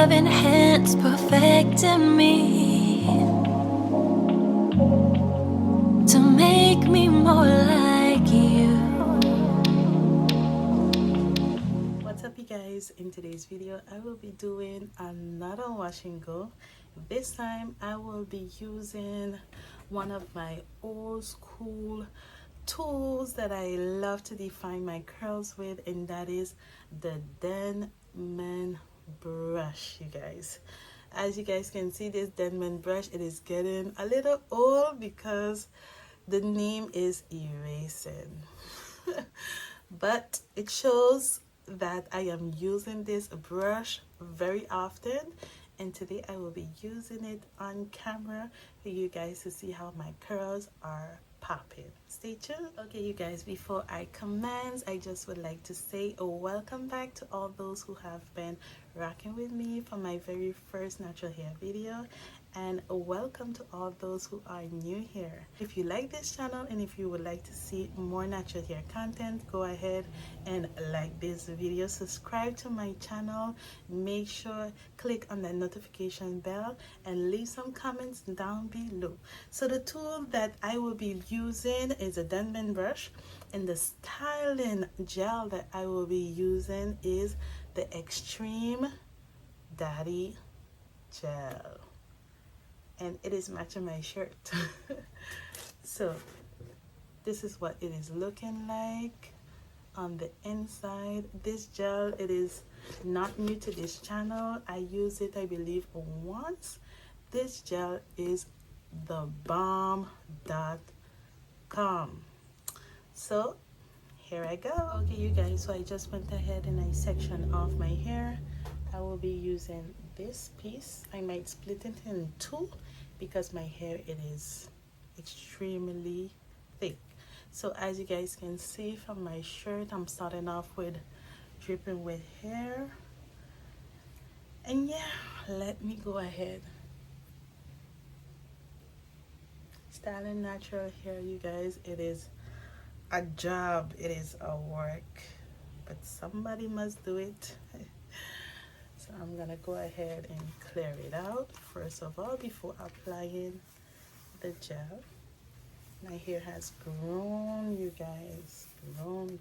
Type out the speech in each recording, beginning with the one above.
loving hands perfecting me to make me more like you. What's up, you guys? In today's video I will be doing another wash and go. This time I will be using one of my old school tools that I love to define my curls with, and that is the Denman Brush. You guys, as you guys can see, this Denman Brush, it is getting a little old because the name is erasing but it shows that I am using this brush very often, and today I will be using it on camera for you guys to see how my curls are popping. Stay tuned. Okay, you guys, before I commence, I just would like to say a welcome back to all those who have been rocking with me for my very first natural hair video, and a welcome to all those who are new here. If you like this channel and if you would like to see more natural hair content, go ahead and like this video, subscribe to my channel, make sure click on that notification bell and leave some comments down below. So the tool that I will be using is a Denman brush, and the styling gel that I will be using is the Extreme Daddy Gel, and it is matching my shirt. So this is what it is looking like on the inside. This gel, it is not new to this channel. I use it, I believe, once. This gel is the bomb.com. So here I go. Okay, you guys, so I just went ahead and I sectioned off my hair. I will be using this piece. I might split it in two because my hair, it is extremely thick. So as you guys can see from my shirt, I'm starting off with dripping with hair. And yeah, let me go ahead. Styling natural hair, you guys, it is a job, it is a work, but somebody must do it. So I'm gonna go ahead and clear it out first of all before applying the gel. My hair has grown, you guys, grown.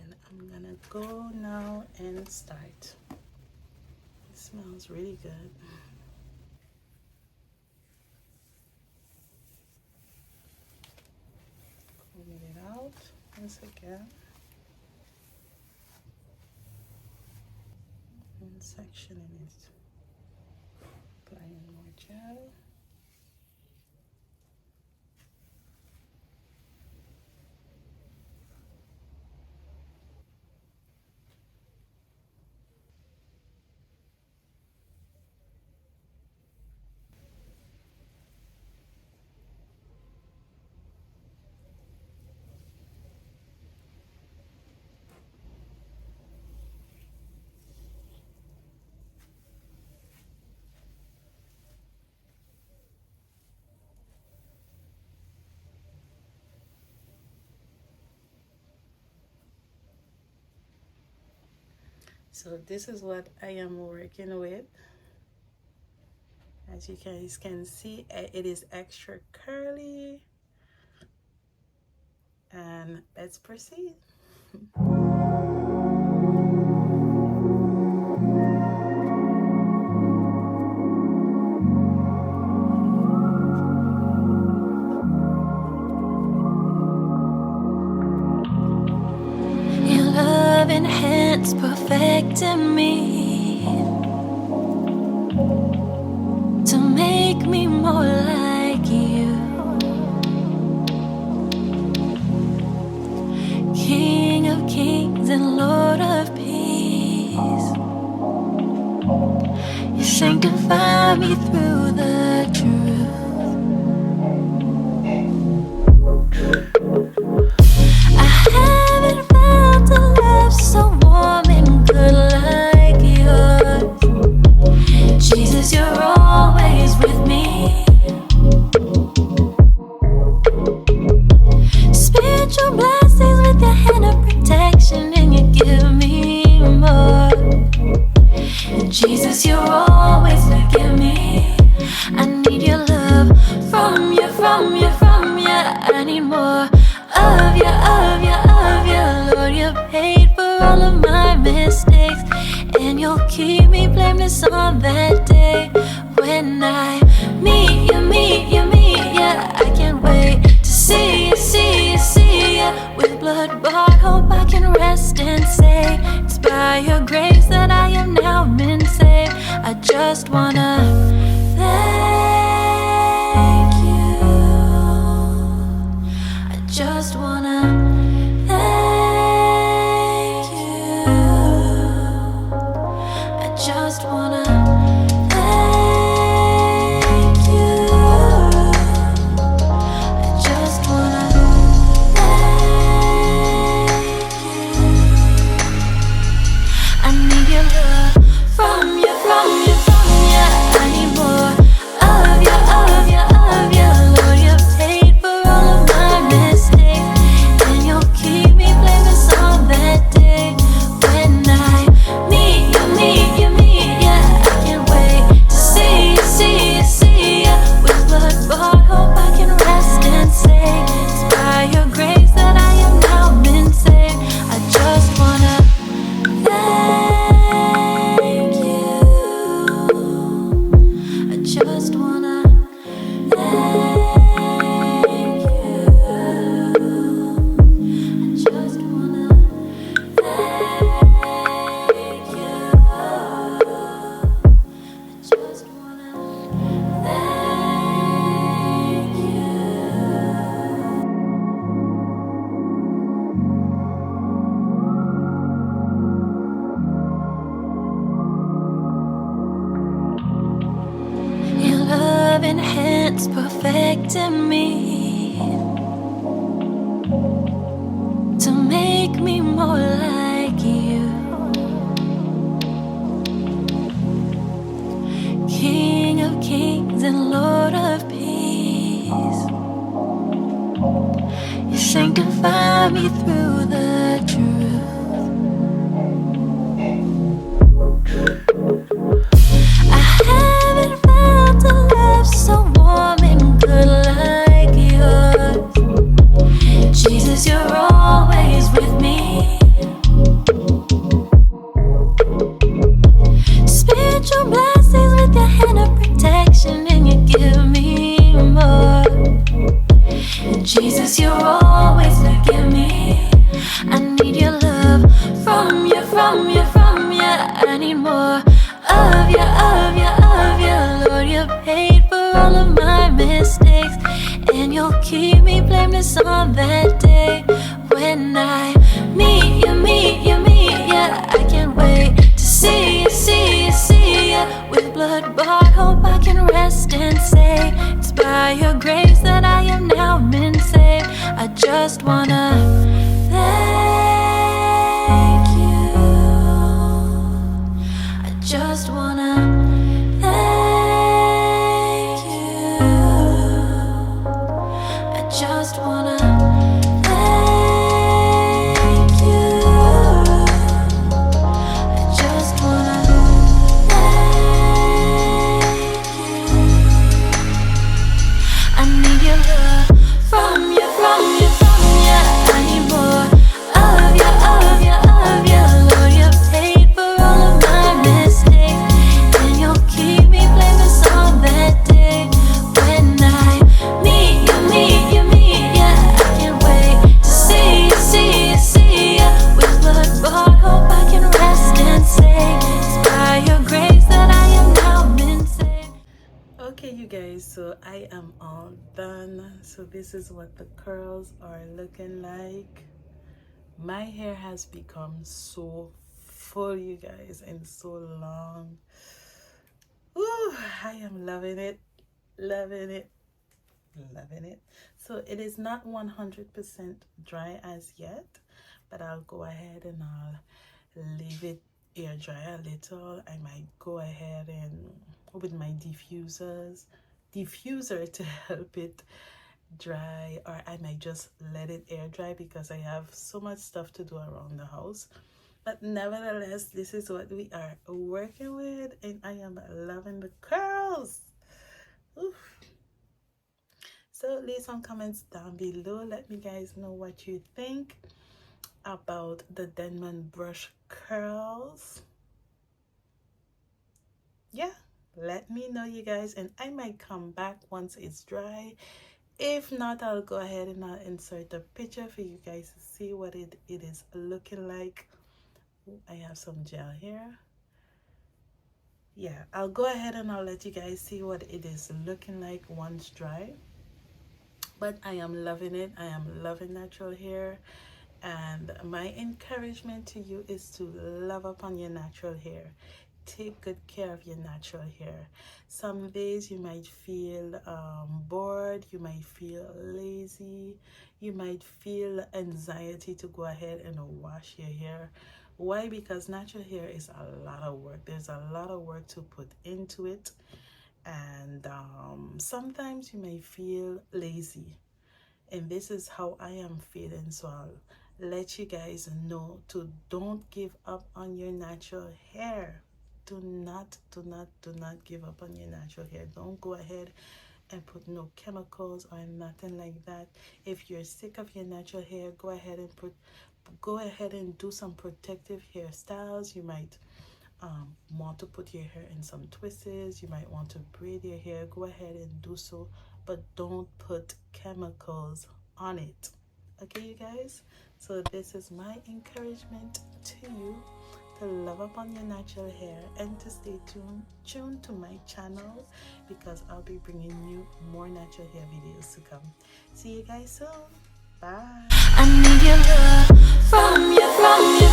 And I'm gonna go now and start. It smells really good. Combing it out once again. And sectioning it. Applying more gel. So this is what I am working with. As you guys can see, it is extra curly. And let's proceed. Your loving hands perfecting me to make me more like you. King of kings and Lord of peace, you sanctify me through the truth. I haven't found a love so warm and good like yours. Jesus, you're always with me. Spiritual blessings with your hand of protection, and you give me more. all of my mistakes, and you'll keep me blameless on that day when I meet you, meet you, meet you. I can't wait to see you, see you, see you. With blood-bought hope I can rest and say it's by your grace that I am now been saved. I just wanna thank you. I just wanna thank you. I just wanna thank you. I just wanna thank you. I need your love from you, from you, from you. I need more of you, of you, of you. Lord, you paid for all of my mistakes, and you'll keep me blameless on that day when I meet you, meet you, meet you. I can't wait to see you, see you, see you. With blood-bought hope I can rest and say it's by your grace that I am now been saved. I just wanna thank you. I just wanna thank you. I just wanna thank you. I just wanna thank you. Your loving hands perfecting me to make me more like you. King of kings and Lord of peace, you sanctify me through the truth. I haven't found a love so warm and good like yours. Jesus, you're always with me. Spiritual blessings with your hand of protection, and you give me more. Jesus, you're always forgive me. I need your love from you, from you, from you. I need more of you, of you, of you. Lord, you paid for all of my mistakes, and you'll keep me blameless on that day when I meet you, meet you, meet you. I can't wait to see you, see you, see you. With blood-bought hope I can rest and say it's by your grace that I am now been saved. I just wanna thank you. I just wanna thank you. I just wanna thank you. I just wanna thank you. I need your love from you, from you, from you. I need more of you, of you, of you. Lord, you paid for all of my mistakes, and you'll keep me blameless on that day when I meet you, meet you, meet you. I can't wait to see you, see you, see you. With blood-bought hope I can rest and say it's by your grace that I am now been saved. Okay, you guys, so I am all done. So this is what the curls are looking like. My hair has become so full, you guys, and so long. Ooh, I am loving it, loving it, loving it. So it is not 100% dry as yet, but I'll go ahead and I'll leave it air dry a little. I might go ahead and with my diffuser to help it dry, or I might just let it air dry because I have so much stuff to do around the house. But nevertheless, this is what we are working with, and I am loving the curls. Oof. So leave some comments down below. Let me guys know what you think. about the Denman Brush curls. Yeah, let me know, you guys, and I might come back once it's dry. If not, I'll go ahead and I'll insert a picture for you guys to see what it is looking like. I have some gel here. Yeah, I'll go ahead and I'll let you guys see what it is looking like once dry. But I am loving it. I am loving natural hair. And my encouragement to you is to love upon your natural hair. Take good care of your natural hair. Some days you might feel bored, you might feel lazy, you might feel anxiety to go ahead and wash your hair. Why? Because natural hair is a lot of work. There's a lot of work to put into it, and sometimes you may feel lazy, and this is how I am feeling. So I'll let you guys know to don't give up on your natural hair. Do not give up on your natural hair. Don't go ahead and put no chemicals or nothing like that. If you're sick of your natural hair, go ahead and do some protective hairstyles. You might want to put your hair in some twists. You might want to braid your hair. Go ahead and do so, but don't put chemicals on it. Okay, you guys? So this is my encouragement to you, to love upon your natural hair and to stay tuned to my channel, because I'll be bringing you more natural hair videos to come. See you guys soon. Bye. I need your love from you, from you.